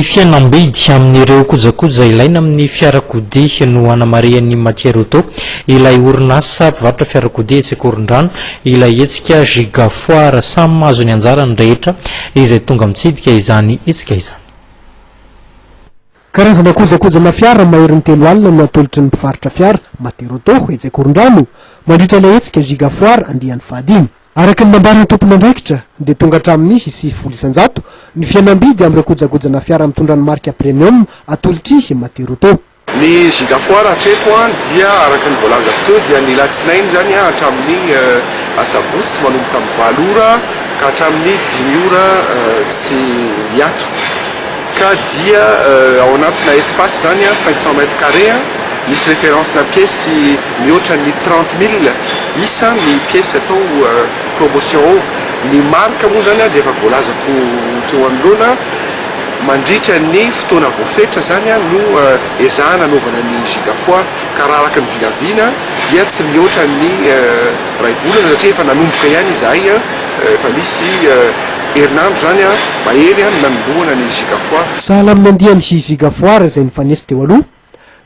fianambidy amin'ireo kojakoja ilaina amin'ny fiarakodia no hanamarian'ny matière auto ilay orinasa mpivarotra fiarakodia Hetsakorondrano ilay hetsika Gigafoire samy mahazo ny anjarany rehetra izay tonga mitsidika izany hetsika izany. Karazana kojakojana fiara maherin'ny 3 alina no atolotry ny mpivarotra fiara matière auto Hetsakorondrano mandritra ilay hetsika Gigafoire andiany fahadimy. Araka ny nambarana tompony andraikitra dia tonga hatramin'ny 600 ny fianambidy amin'ireo kojakojana fiara mitondra ny marika premium atolotry matière auto. Ny Gigafoire hatreto dia araka ny voalazako teo dia ny latsinainy zany hatramin'ny asabotsy manomboka amin'ny 7 ora ka hatramin'ny 10 ora tsy hiato. Ka dia ao anatina espace zany 500 mètres carrés misy référence na pièce mihoatra ny 30 000 isa ny pièce atao promotion ao. Ny marka moa zany dia efa voalazako teo anoloana mandritra ny fotoana voafetra zany no ezahana anaovana ny Gigafoire ka raha araka ny vinavina dia tsy mihoatra ny ray volana satria efa nanomboka ihany izahay efa misy herinandro zany mahery nanombohana ny Gigafoire. Sahala amin'ny andiany Gigafoire izay nifanesy teo aloha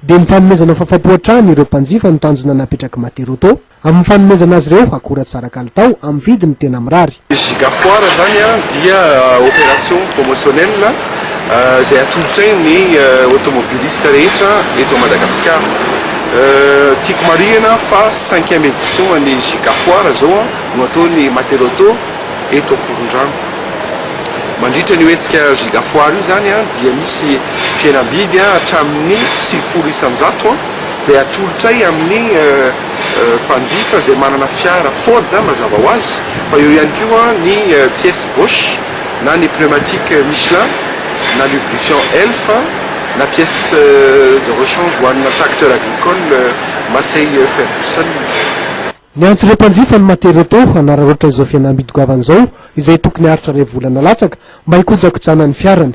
dia ny fanomezana fafapohatrany ireo mpanjifa no tanjona napetraka matière auto amin'ny fanomezana azy ireo akora tsara kalitao amin'ny vidiny tena mirary. Gigafoire zany dia opération promotionnelle izay atolotra ny automobiliste rehetra eto Madagasikara. Tiako marihana fa 5e édition ny Gigafoire zao no ataony matière auto eto Korondrano. Mandritra ny hetsika Gigafoire io zany dia misy fianambidy hatramin'ny 700 isanjato dia atolotray amin'ny mpanjifa izay manana fiara Ford mazava ho azy fa eo ihany koa ny pièce Bosch na ny pneumatique Michelin na lubrifiant Elf na pièce de rechange ho anna tracteur agricole Massey Ferguson. Ny antsireo mpanjifa ny matière auto hanararoatra izao fianambidy goavana izao izay tokony haritra 2 volana latsaka mba hikojakojana ny fiarany.